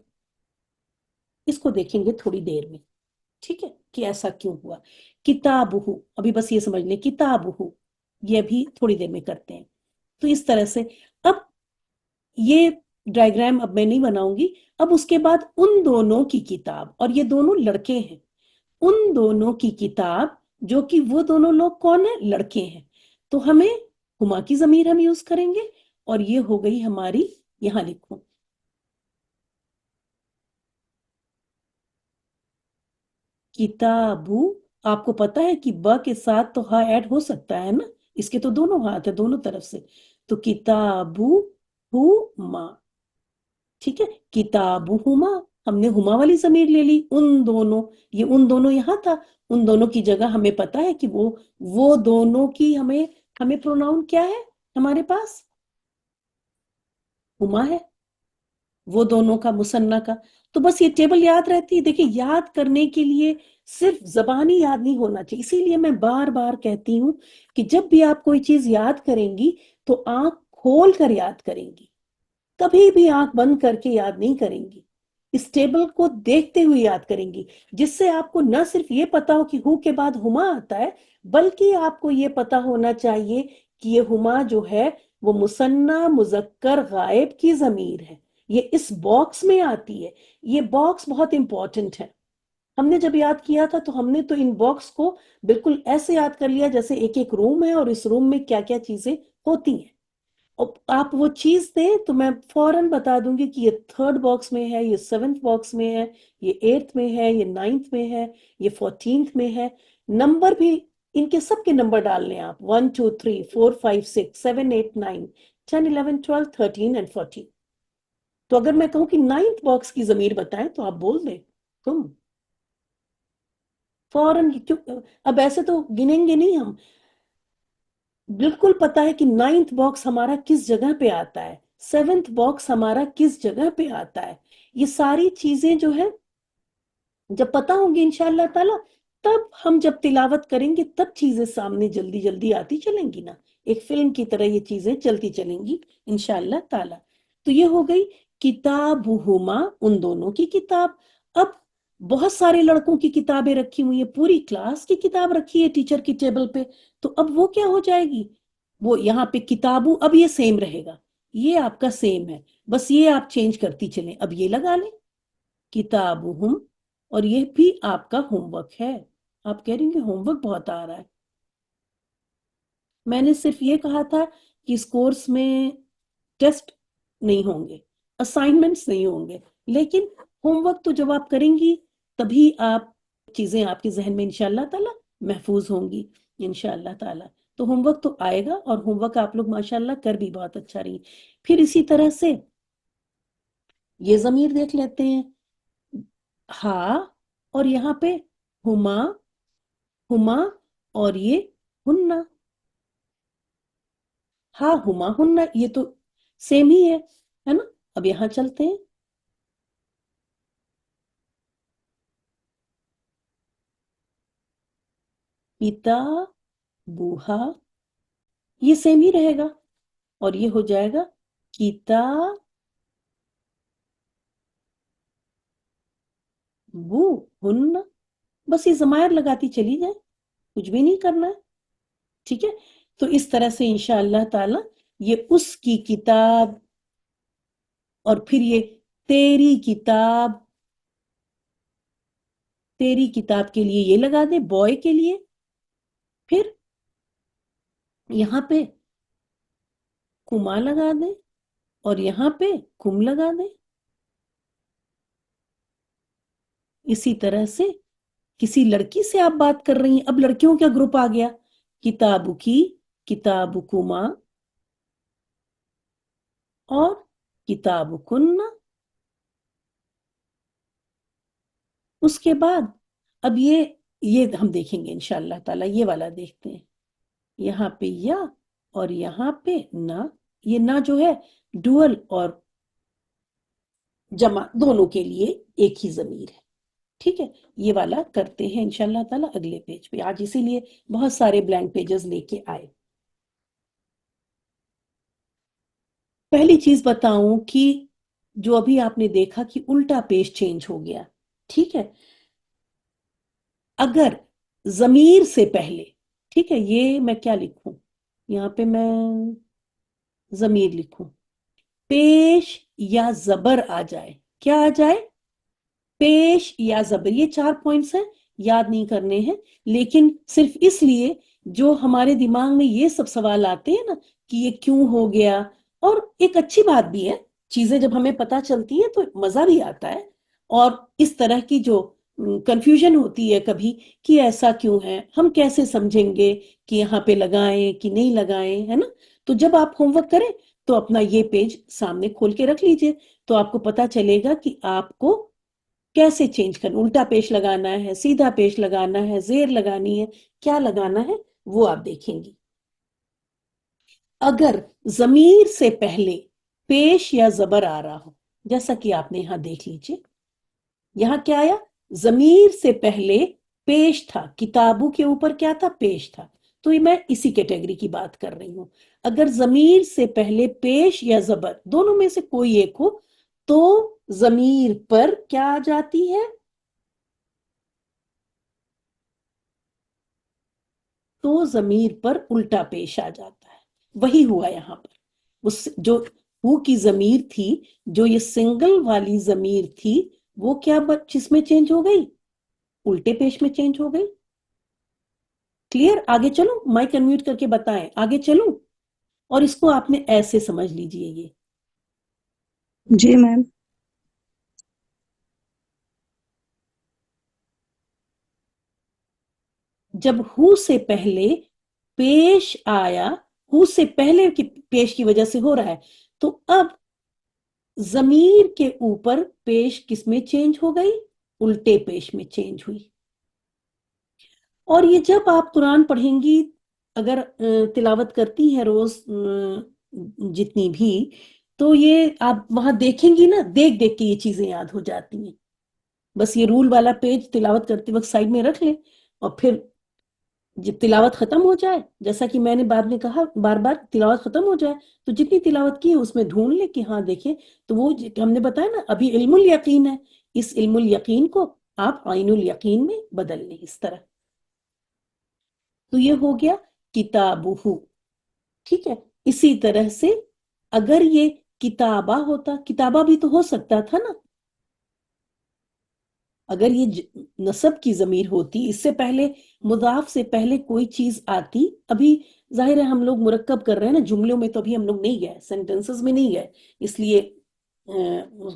اس کو دیکھیں گے تھوڑی دیر میں، ٹھیک ہے، کہ ایسا کیوں ہوا. کتابہ، ابھی بس یہ سمجھ لیں کتابہ، یہ بھی تھوڑی دیر میں کرتے ہیں. تو اس طرح سے اب یہ ڈائیگرام اب میں نہیں بناؤں گی. اب اس کے بعد ان دونوں کی کتاب، اور یہ دونوں لڑکے ہیں، ان دونوں کی کتاب، جو کہ وہ دونوں لوگ کون ہیں؟ لڑکے ہیں. تو ہمیں ہما کی ضمیر ہم یوز کریں گے، اور یہ ہو گئی ہماری، یہاں لکھوں کتابو. آپ کو پتا ہے کہ ب کے ساتھ تو ہا ایڈ ہو سکتا ہے نا، اس کے تو دونوں ہاتھ ہیں دونوں طرف سے. تو کتابو ہما، ٹھیک ہے. کتابہما، ہم نے ہما والی ضمیر لے لی. ان دونوں، یہ ان دونوں یہاں تھا، ان دونوں کی جگہ ہمیں پتا ہے کہ وہ دونوں کی ہمیں پروناؤن کیا ہے ہمارے پاس؟ ہما ہے، وہ دونوں کا، مثنیٰ کا. تو بس یہ ٹیبل یاد رہتی ہے. دیکھیں، یاد کرنے کے لیے صرف زبانی یاد نہیں ہونا چاہیے. اسی لیے میں بار بار کہتی ہوں کہ جب بھی آپ کوئی چیز یاد کریں گی تو آنکھ کھول کر یاد کریں گی، کبھی بھی آنکھ بند کر کے یاد نہیں کریں گی. اس ٹیبل کو دیکھتے ہوئے یاد کریں گی، جس سے آپ کو نہ صرف یہ پتا ہو کہ ہو کے بعد ہما آتا ہے، بلکہ آپ کو یہ پتا ہونا چاہیے کہ یہ ہما جو ہے وہ مثنیٰ مذکر غائب کی ضمیر ہے. یہ اس باکس میں آتی ہے. یہ باکس بہت امپورٹنٹ ہے. ہم نے جب یاد کیا تھا تو ہم نے تو ان باکس کو بالکل ایسے یاد کر لیا جیسے ایک ایک روم ہے اور اس روم میں کیا کیا چیزیں ہوتی ہیں. آپ وہ چیز دیں تو میں فوراً بتا دوں گی کہ یہ 3rd باکس میں ہے، یہ 7th باکس میں ہے، یہ 8th میں ہے، یہ 9th میں ہے، یہ 14th میں ہے. نمبر بھی ان کے سب کے نمبر ڈال لیں آپ، 1 2 3 4 5 6 7 8 9 10 11 12 13 and 14. تو اگر میں کہوں کہ 9th باکس کی ضمیر بتائیں تو آپ بول دیں تم فوراً. اب ایسے تو گنیں گے نہیں ہم، بالکل پتا ہے کہ 9th باکس ہمارا کس جگہ پہ آتا ہے، 7th باکس ہمارا کس جگہ پہ آتا ہے. یہ ساری چیزیں جو ہے جب پتا ہوں گی انشاءاللہ تعالی، تب ہم جب تلاوت کریں گے تب چیزیں سامنے جلدی جلدی آتی چلیں گی نا. ایک فلم کی طرح یہ چیزیں چلتی چلیں گی انشاءاللہ تعالی. تو یہ ہو گئی کتابہما، ان دونوں کی کتاب. اب بہت سارے لڑکوں کی کتابیں رکھی ہوئی ہیں، پوری کلاس کی کتاب رکھی ہے ٹیچر کی ٹیبل پہ. تو اب وہ کیا ہو جائے گی؟ وہ یہاں پہ کتابوں، اب یہ سیم رہے گا، یہ آپ کا سیم ہے، بس یہ آپ چینج کرتی چلیں. اب یہ لگا لیں کتابہم، اور یہ بھی آپ کا ہوم ورک ہے. آپ کہہ رہی ہیں کہ ہوم ورک بہت آ رہا ہے. میں نے صرف یہ کہا تھا کہ اس کورس میں ٹیسٹ نہیں ہوں گے، اسائنمنٹس نہیں ہوں گے، لیکن ہوم ورک تو جب آپ کریں گی تبھی آپ چیزیں آپ کے ذہن میں انشاءاللہ تعالی محفوظ ہوں گی انشاءاللہ تعالی. تو ہوم ورک تو آئے گا، اور ہوم ورک آپ لوگ ماشاءاللہ کر بھی بہت اچھا رہی. پھر اسی طرح سے یہ ضمیر دیکھ لیتے ہیں، ہاں، اور یہاں پہ ہما، ہما، اور یہ ہننا. ہاں ہما ہننا، یہ تو سیم ہی ہے نا. اب یہاں چلتے ہیں، پیتا بوہا، یہ سیم ہی رہے گا، اور یہ ہو جائے گا کیتا بو ہننا. بس یہ ضمائر لگاتی چلی جائے، کچھ بھی نہیں کرنا ہے، ٹھیک ہے. تو اس طرح سے انشاءاللہ تعالی یہ اس کی کتاب، اور پھر یہ تیری کتاب. تیری کتاب کے لیے یہ لگا دیں بوائے کے لیے. پھر یہاں پہ کما لگا دیں اور یہاں پہ کم لگا دیں. اسی طرح سے کسی لڑکی سے آپ بات کر رہی ہیں، اب لڑکیوں کا گروپ آ گیا، کتابو کی، کتابو کما اور کتابو کننا. اس کے بعد اب یہ ہم دیکھیں گے انشاءاللہ تعالیٰ. یہ والا دیکھتے ہیں، یہاں پہ یا اور یہاں پہ نہ. یہ نہ جو ہے ڈوئل اور جمع دونوں کے لیے ایک ہی ضمیر ہے. ٹھیک ہے، یہ والا کرتے ہیں انشاءاللہ تعالیٰ اگلے پیج پہ. آج اسی لیے بہت سارے بلینک پیجز لے کے آئے. پہلی چیز بتاؤں کہ جو ابھی آپ نے دیکھا کہ الٹا پیج چینج ہو گیا. ٹھیک ہے، اگر ضمیر سے پہلے، ٹھیک ہے، یہ میں کیا لکھوں، یہاں پہ میں ضمیر لکھوں، پیش یا زبر آ جائے. کیا آ جائے؟ پیش یا زبر. یہ 4 پوائنٹس ہیں، یاد نہیں کرنے ہیں، لیکن صرف اس لیے جو ہمارے دماغ میں یہ سب سوال آتے ہیں نا کہ یہ کیوں ہو گیا. اور ایک اچھی بات بھی ہے، چیزیں جب ہمیں پتہ چلتی ہیں تو مزہ بھی آتا ہے. اور اس طرح کی جو کنفیوژن ہوتی ہے کبھی کہ ایسا کیوں ہے، ہم کیسے سمجھیں گے کہ یہاں پہ لگائیں کہ نہیں لگائیں، ہے نا. تو جب آپ ہوم ورک کریں تو اپنا یہ پیج سامنے کھول کے رکھ لیجئے، تو آپ کو پتہ چلے گا کہ آپ کو کیسے چینج کرنا، الٹا پیش لگانا ہے، سیدھا پیش لگانا ہے، زیر لگانی ہے، کیا لگانا ہے وہ آپ دیکھیں گی. اگر ضمیر سے پہلے پیش یا زبر آ رہا ہو، جیسا کہ آپ نے یہاں دیکھ لیجئے، یہاں کیا آیا، ضمیر سے پہلے پیش تھا، کتابوں کے اوپر کیا تھا، پیش تھا. تو یہ میں اسی کیٹیگری کی بات کر رہی ہوں. اگر ضمیر سے پہلے پیش یا زبر دونوں میں سے کوئی ایک ہو تو ضمیر پر کیا آ جاتی ہے، تو ضمیر پر الٹا پیش آ جاتا ہے. وہی ہوا یہاں پر. اس جو ہو کی ضمیر تھی، جو یہ سنگل والی ضمیر تھی، وہ کیا کس میں چینج ہو گئی، الٹے پیش میں چینج ہو گئی. کلیئر؟ آگے چلوں، مائک انمیوٹ کر کے بتائیں، آگے چلوں؟ اور اس کو آپ نے ایسے سمجھ لیجئے، یہ جی میم. جب ہو سے پہلے پیش آیا، ہو سے پہلے کی پیش کی وجہ سے ہو رہا ہے، تو اب ضمیر کے اوپر پیش کس میں چینج ہو گئی، الٹے پیش میں چینج ہوئی. اور یہ جب آپ قرآن پڑھیں گی، اگر تلاوت کرتی ہیں روز جتنی بھی، تو یہ آپ وہاں دیکھیں گی نا، دیکھ دیکھ کے یہ چیزیں یاد ہو جاتی ہیں. بس یہ رول والا پیج تلاوت کرتے وقت سائڈ میں رکھ لیں، اور پھر جب تلاوت ختم ہو جائے، جیسا کہ میں نے بعد میں کہا بار بار، تلاوت ختم ہو جائے تو جتنی تلاوت کی ہے اس میں ڈھونڈ لیں کہ ہاں دیکھیں، تو وہ ہم نے بتایا نا ابھی علم الیقین ہے، اس علم الیقین کو آپ عین الیقین میں بدل لیں اس طرح. تو یہ ہو گیا کتابہ. ٹھیک ہے، اسی طرح سے اگر یہ کتابہ ہوتا، کتابہ بھی تو ہو سکتا تھا نا، اگر یہ نصب کی ضمیر ہوتی، اس سے پہلے مضاف سے پہلے کوئی چیز آتی. ابھی ظاہر ہے ہم لوگ مرکب کر رہے ہیں نا، جملوں میں تو ابھی ہم لوگ نہیں گئے، سینٹنسز میں نہیں گئے، اس لیے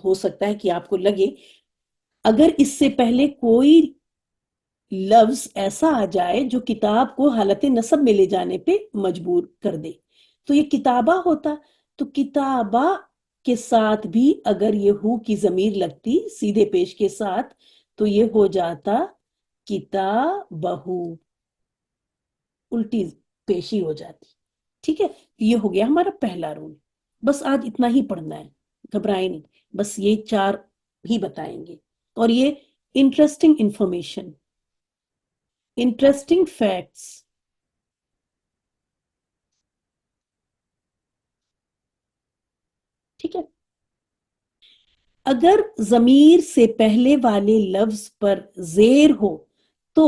ہو سکتا ہے کہ آپ کو لگے اگر اس سے پہلے کوئی لفظ ایسا آ جائے جو کتاب کو حالت نصب میں لے جانے پہ مجبور کر دے، تو یہ کتابہ ہوتا. تو کتابہ کے ساتھ بھی اگر یہ ہو کی ضمیر لگتی سیدھے پیش کے ساتھ تو یہ ہو جاتا کتابہ، الٹی پیشی ہو جاتی. ٹھیک ہے، یہ ہو گیا ہمارا پہلا رول. بس آج اتنا ہی پڑھنا ہے، گھبرائیں نہیں، بس یہ 4 ہی بتائیں گے. اور یہ انٹرسٹنگ انفارمیشن، انٹرسٹنگ فیکٹس. ٹھیک ہے، اگر ضمیر سے پہلے والے لفظ پر زیر ہو تو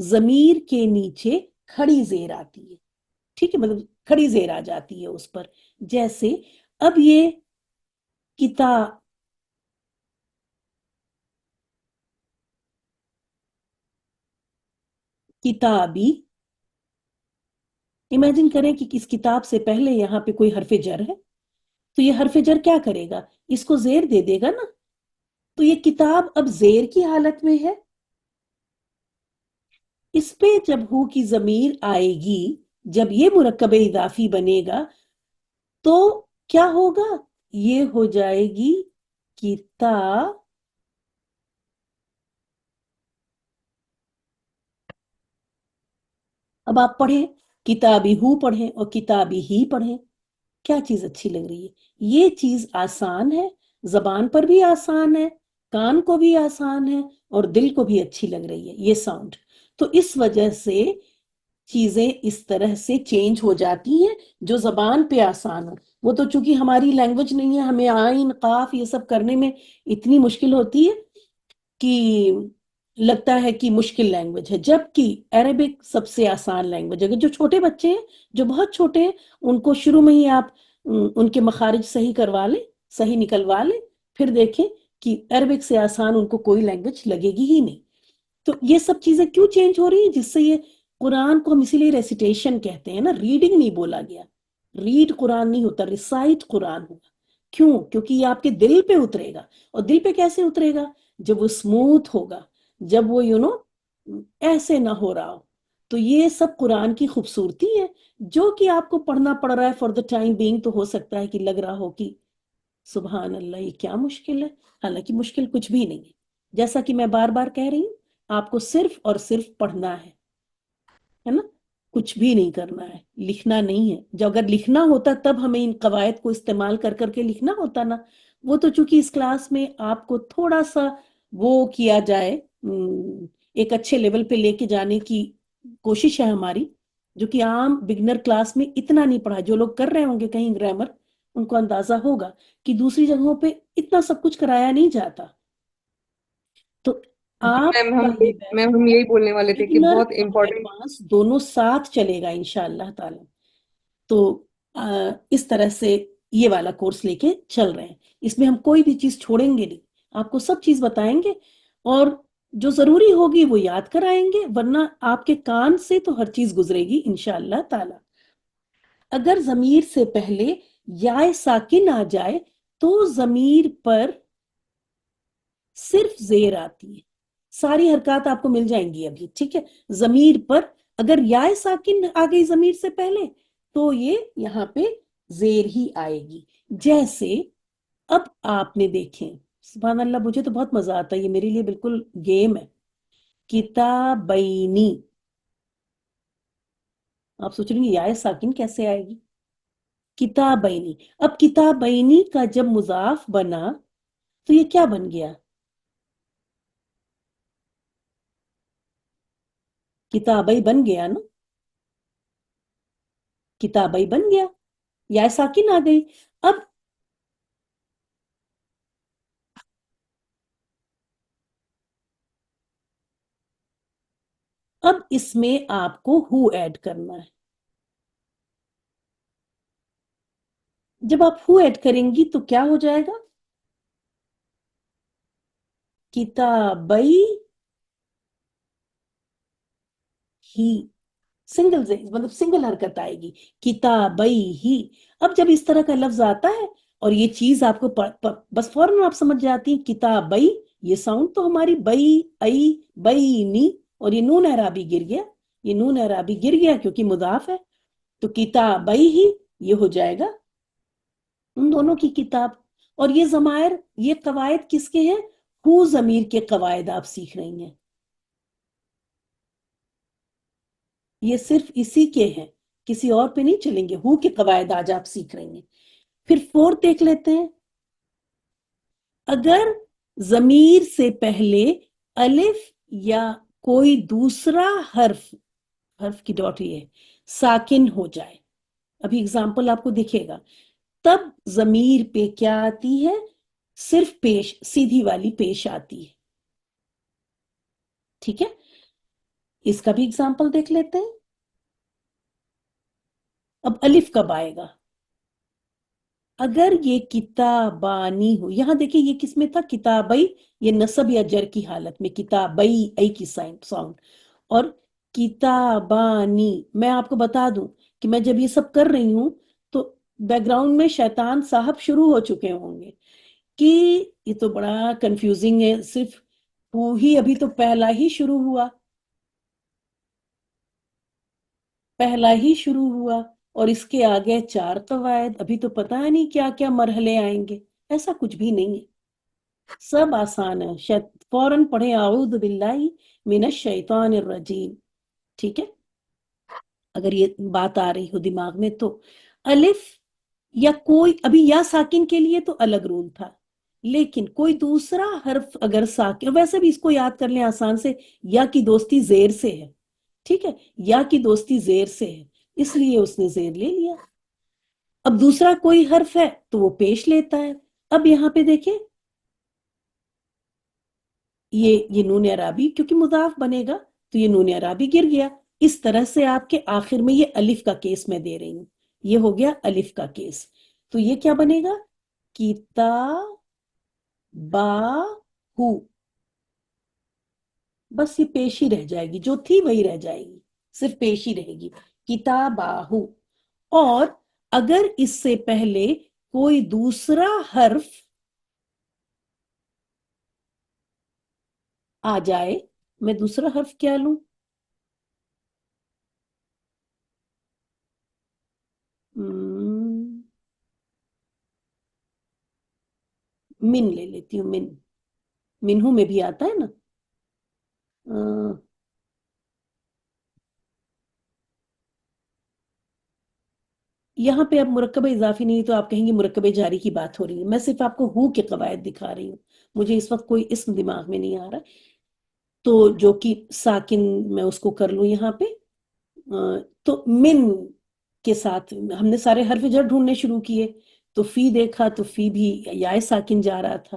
ضمیر کے نیچے کھڑی زیر آتی ہے. ٹھیک ہے، مطلب کھڑی زیر آ جاتی ہے اس پر. جیسے اب یہ کتابی، امیجن کریں کہ اس کتاب سے پہلے یہاں پہ کوئی حرف جر ہے، تو یہ حرف جر کیا کرے گا؟ اس کو زیر دے دے گا نا. تو یہ کتاب اب زیر کی حالت میں ہے. اس پہ جب ہو کی ضمیر آئے گی، جب یہ مرکب اضافی بنے گا تو کیا ہوگا؟ یہ ہو جائے گی کتاب. اب آپ پڑھیں، کتابی ہو پڑھیں اور کتابی ہی پڑھیں، کیا چیز اچھی لگ رہی ہے؟ یہ چیز آسان ہے، زبان پر بھی آسان ہے، کان کو بھی آسان ہے، اور دل کو بھی اچھی لگ رہی ہے یہ ساؤنڈ. تو اس وجہ سے چیزیں اس طرح سے چینج ہو جاتی ہیں جو زبان پہ آسان ہو. وہ تو چونکہ ہماری لینگویج نہیں ہے، ہمیں آئین قاف یہ سب کرنے میں اتنی مشکل ہوتی ہے کہ لگتا ہے کہ مشکل لینگویج ہے، جبکہ عربک سب سے آسان لینگویج ہے. جو چھوٹے بچے ہیں، جو بہت چھوٹے ہیں، ان کو شروع میں ہی آپ ان کے مخارج صحیح کروا لیں، صحیح نکلوا لیں، پھر دیکھیں کہ عربک سے آسان ان کو کوئی لینگویج لگے گی ہی نہیں. تو یہ سب چیزیں کیوں چینج ہو رہی ہیں؟ جس سے یہ قرآن کو ہم اسی لیے ریسیٹیشن کہتے ہیں نا، ریڈنگ نہیں بولا گیا. ریڈ قرآن نہیں ہوتا، ریسائٹ قرآن ہوگا. کیوں؟ کیونکہ یہ آپ کے دل پہ اترے گا. اور دل پہ کیسے اترے گا؟ جب وہ سموتھ ہوگا، جب وہ ایسے نہ ہو رہا ہو. تو یہ سب قرآن کی خوبصورتی ہے جو کہ آپ کو پڑھنا پڑ رہا ہے فار دا ٹائم بینگ. تو ہو سکتا ہے کہ لگ رہا ہو کہ سبحان اللہ یہ کیا مشکل ہے، حالانکہ مشکل کچھ بھی نہیں ہے. جیسا کہ میں بار بار کہہ رہی ہوں، آپ کو صرف اور صرف پڑھنا ہے نا، کچھ بھی نہیں کرنا ہے، لکھنا نہیں ہے. جو اگر لکھنا ہوتا تب ہمیں ان قواعد کو استعمال کر کر کے لکھنا ہوتا نا. وہ تو چونکہ اس کلاس میں آپ کو تھوڑا سا وہ کیا جائے، ایک اچھے لیول پہ لے کے جانے کی کوشش ہے ہماری، جو کہ عام بگنر کلاس میں اتنا نہیں پڑھا. جو لوگ کر رہے ہوں گے کہیں گرامر، ان کو اندازہ ہوگا کہ دوسری جگہوں پہ اتنا سب کچھ کرایا نہیں جاتا. تو جی آپ میم، کا یہ بیچ ہم یہی بولنے والے تھے کہ بگنر بہت اور امپورٹنٹ. ایڈوانس دونوں ساتھ چلے گا انشاءاللہ تعالی. تو اس طرح سے یہ والا کورس لے کے چل رہے ہیں. اس میں ہم کوئی بھی چیز چھوڑیں گے نہیں، آپ کو سب چیز بتائیں گے، اور جو ضروری ہوگی وہ یاد کرائیں گے، ورنہ آپ کے کان سے تو ہر چیز گزرے گی انشاءاللہ تعالی. اگر ضمیر سے پہلے یا ساکن آ جائے تو ضمیر پر صرف زیر آتی ہے. ساری حرکات آپ کو مل جائیں گی ابھی، ٹھیک ہے. ضمیر پر اگر یا ساکن آ گئی ضمیر سے پہلے تو یہ یہاں پہ زیر ہی آئے گی. جیسے اب آپ نے دیکھیں، سبحان اللہ، مجھے تو بہت مزہ آتا ہے، یہ میرے لیے بالکل گیم ہے. کتابینی، آپ سوچ رہی ہیں یا ساکن کیسے آئے گی؟ کتابینی. اب کتابینی کا جب مضاف بنا تو یہ کیا بن گیا؟ کتابی بن گیا نا، کتابی بن گیا، یا ساکن آ گئی. اب اس میں آپ کو ہو ایڈ کرنا ہے. جب آپ ہو ایڈ کریں گی تو کیا ہو جائے گا؟ کتابی ہی، سنگل مطلب سنگل حرکت آئے گی، کتابی ہی. اب جب اس طرح کا لفظ آتا ہے اور یہ چیز آپ کو بس فوراً آپ سمجھ جاتی ہیں کتابی، یہ ساؤنڈ تو ہماری بئی ای بئی نی، اور یہ نون اعرابی گر گیا، یہ نون اعرابی گر گیا کیونکہ مضاف ہے. تو کتابی ہی یہ ہو جائے گا ان دونوں کی کتاب. اور یہ ضمائر، یہ قواعد کس کے ہیں؟ ہو ضمیر کے قواعد آپ سیکھ رہی ہیں، یہ صرف اسی کے ہیں، کسی اور پہ نہیں چلیں گے. ہو کے قواعد آج آپ سیکھ رہی ہیں. پھر فورتھ دیکھ لیتے ہیں. اگر ضمیر سے پہلے الف یا کوئی دوسرا حرف کی ڈاٹ یہ ساکن ہو جائے، ابھی اگزامپل آپ کو دکھے گا، تب ضمیر پہ کیا آتی ہے؟ صرف پیش، سیدھی والی پیش آتی ہے. ٹھیک ہے، اس کا بھی اگزامپل دیکھ لیتے ہیں. اب الف کب آئے گا؟ اگر یہ کتابانی ہو، یہاں دیکھیں یہ کس میں تھا؟ کتابی، یہ نصب یا جر کی حالت میں، کتابی ای کی ساؤنڈ. اور کتابانی، میں آپ کو بتا دوں کہ میں جب یہ سب کر رہی ہوں تو بیک گراؤنڈ میں شیطان صاحب شروع ہو چکے ہوں گے کہ یہ تو بڑا کنفیوزنگ ہے، صرف وہ ہی ابھی تو پہلا ہی شروع ہوا، پہلا ہی شروع ہوا اور اس کے آگے 4 قواعد، ابھی تو پتہ نہیں کیا کیا مرحلے آئیں گے۔ ایسا کچھ بھی نہیں ہے، سب آسان ہے۔ فوراً پڑھیں اعوذ باللہ من الشیطان الرجیم، ٹھیک ہے؟ اگر یہ بات آ رہی ہو دماغ میں تو الف یا کوئی، ابھی یا ساکن کے لیے تو الگ رول تھا، لیکن کوئی دوسرا حرف اگر ساکن، ویسے بھی اس کو یاد کر لیں آسان سے، یا کی دوستی زیر سے ہے، ٹھیک ہے؟ یا کی دوستی زیر سے ہے، اس لیے اس نے زیر لے لیا۔ اب دوسرا کوئی حرف ہے تو وہ پیش لیتا ہے۔ اب یہاں پہ دیکھیں یہ نون اعرابی کیونکہ مضاف بنے گا تو یہ نون اعرابی گر گیا۔ اس طرح سے آپ کے آخر میں یہ الف کا کیس میں دے رہی ہوں، یہ ہو گیا الف کا کیس، تو یہ کیا بنے گا؟ کتابہ، بس یہ پیش ہی رہ جائے گی، جو تھی وہی رہ جائے گی، صرف پیش ہی رہے گی، کتابہ۔ اور اگر اس سے پہلے کوئی دوسرا حرف آ جائے، میں دوسرا حرف کیا لوں؟ من لے لیتی ہوں، منہو میں بھی آتا ہے نا۔ یہاں پہ اب مرکب اضافی نہیں تو آپ کہیں گے مرکب جاری کی بات ہو رہی ہے، میں صرف آپ کو ہو کے قواعد دکھا رہی ہوں، مجھے اس وقت کوئی اسم دماغ میں نہیں آ رہا، تو جو کہ ساکن میں اس کو کر لوں یہاں پہ۔ تو من کے ساتھ ہم نے سارے حرف جر ڈھونڈنے شروع کیے، تو فی دیکھا تو فی بھی یا ساکن جا رہا تھا،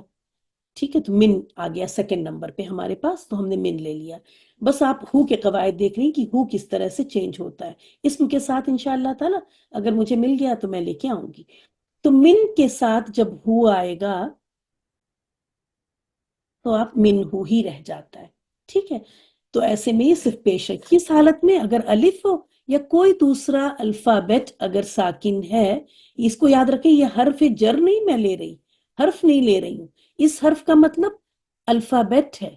ٹھیک ہے؟ تو من آ گیا سیکنڈ نمبر پہ ہمارے پاس، تو ہم نے من لے لیا۔ بس آپ ہو کے قواعد دیکھ رہی ہیں کہ ہو کس طرح سے چینج ہوتا ہے اسم کے ساتھ، انشاءاللہ تعالی اگر مجھے مل گیا تو میں لے کے آؤں گی۔ تو من کے ساتھ جب ہو آئے گا تو آپ من ہو ہی رہ جاتا ہے، ٹھیک ہے؟ تو ایسے میں یہ صرف پیش رکھی، اس حالت میں اگر الف ہو یا کوئی دوسرا الفابیٹ اگر ساکن ہے، اس کو یاد رکھیں یہ حرف جر نہیں میں لے رہی، حرف نہیں لے رہی ہوں، اس حرف کا مطلب الفابیٹ ہے،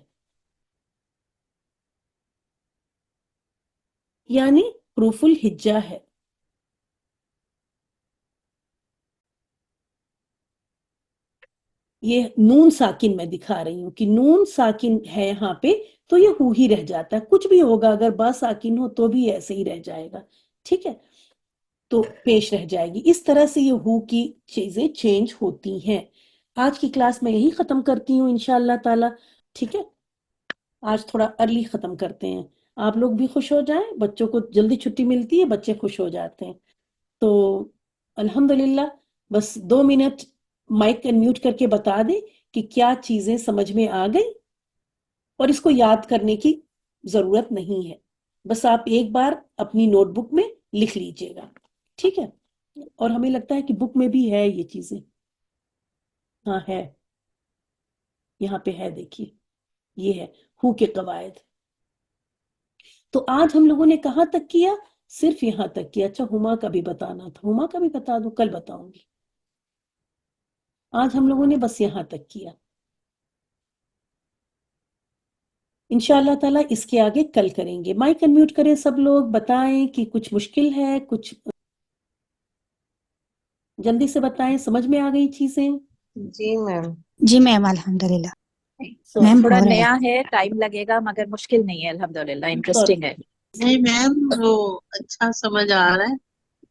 یعنی حروف الہجا ہے۔ یہ نون ساکن میں دکھا رہی ہوں کہ نون ساکن ہے یہاں پہ تو یہ ہو ہی رہ جاتا ہے، کچھ بھی ہوگا اگر با ساکن ہو تو بھی ایسے ہی رہ جائے گا، ٹھیک ہے؟ تو پیش رہ جائے گی۔ اس طرح سے یہ ہو کی چیزیں چینج ہوتی ہیں۔ آج کی کلاس میں یہی ختم کرتی ہوں انشاءاللہ تعالی، ٹھیک ہے؟ آج تھوڑا ارلی ختم کرتے ہیں، آپ لوگ بھی خوش ہو جائیں، بچوں کو جلدی چھٹی ملتی ہے، بچے خوش ہو جاتے ہیں۔ تو الحمدللہ بس 2 منٹ مائک انمیوٹ کر کے بتا دیں کہ کیا چیزیں سمجھ میں آ گئی، اور اس کو یاد کرنے کی ضرورت نہیں ہے، بس آپ ایک بار اپنی نوٹ بک میں لکھ لیجئے گا، ٹھیک ہے؟ اور ہمیں لگتا ہے کہ بک میں بھی ہے یہ چیزیں، ہاں ہے، یہاں پہ ہے، دیکھیے یہ ہے ہو کے قواعد۔ تو آج ہم لوگوں نے کہاں تک کیا؟ صرف یہاں تک کیا۔ اچھا ہما کا بھی بتانا تھا، ہما کا بھی بتا دوں، کل بتاؤں گی۔ آج ہم لوگوں نے بس یہاں تک کیا، انشاءاللہ تعالیٰ اس کے آگے کل کریں گے۔ مائک انمیوٹ کریں سب لوگ، بتائیں کہ کچھ مشکل ہے، کچھ جلدی سے بتائیں، سمجھ میں آ گئی چیزیں؟ جی میم، جی میم الحمدللہ سوری میم تھوڑا ہو رہا ہے۔ نیا ہے، ٹائم لگے گا، مگر مشکل نہیں ہے، الحمدللہ سوری انٹرسٹنگ ہے۔ نہیں میم وہ اچھا سمجھ آ رہا ہے،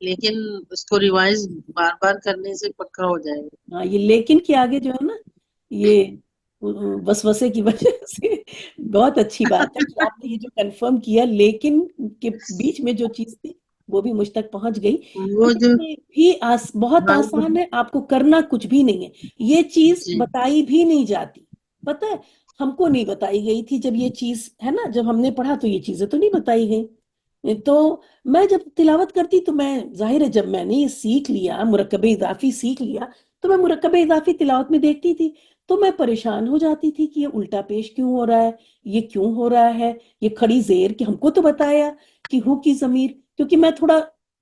لیکن اس کو ریوائز بار بار کرنے سے پکا ہو جائے گا۔ ہاں، یہ لیکن کے آگے جو ہے نا، یہ وسوسے کی وجہ سے بہت اچھی بات ہے کہ آپ نے یہ جو کنفرم کیا، لیکن کے بیچ میں جو چیز تھی وہ بھی مجھ تک پہنچ گئی۔ وہ جو یہ بھی بہت آسان ہے، آپ کو کرنا کچھ بھی نہیں ہے، یہ چیز جی بتائی بھی نہیں جاتی، پتہ ہے ہم کو نہیں بتائی گئی تھی جب یہ چیز ہے نا، جب ہم نے پڑھا تو یہ چیزیں تو نہیں بتائی گئی، تو میں جب تلاوت کرتی تو میں ظاہر ہے جب میں نے یہ سیکھ لیا، مرکب اضافی سیکھ لیا، تو میں مرکب اضافی تلاوت میں دیکھتی تھی تو میں پریشان ہو جاتی تھی کہ یہ الٹا پیش کیوں ہو رہا ہے، یہ کیوں ہو رہا ہے، یہ کھڑی زیر کہ ہم کو تو بتایا کہ ہو کی ضمیر، کیونکہ میں تھوڑا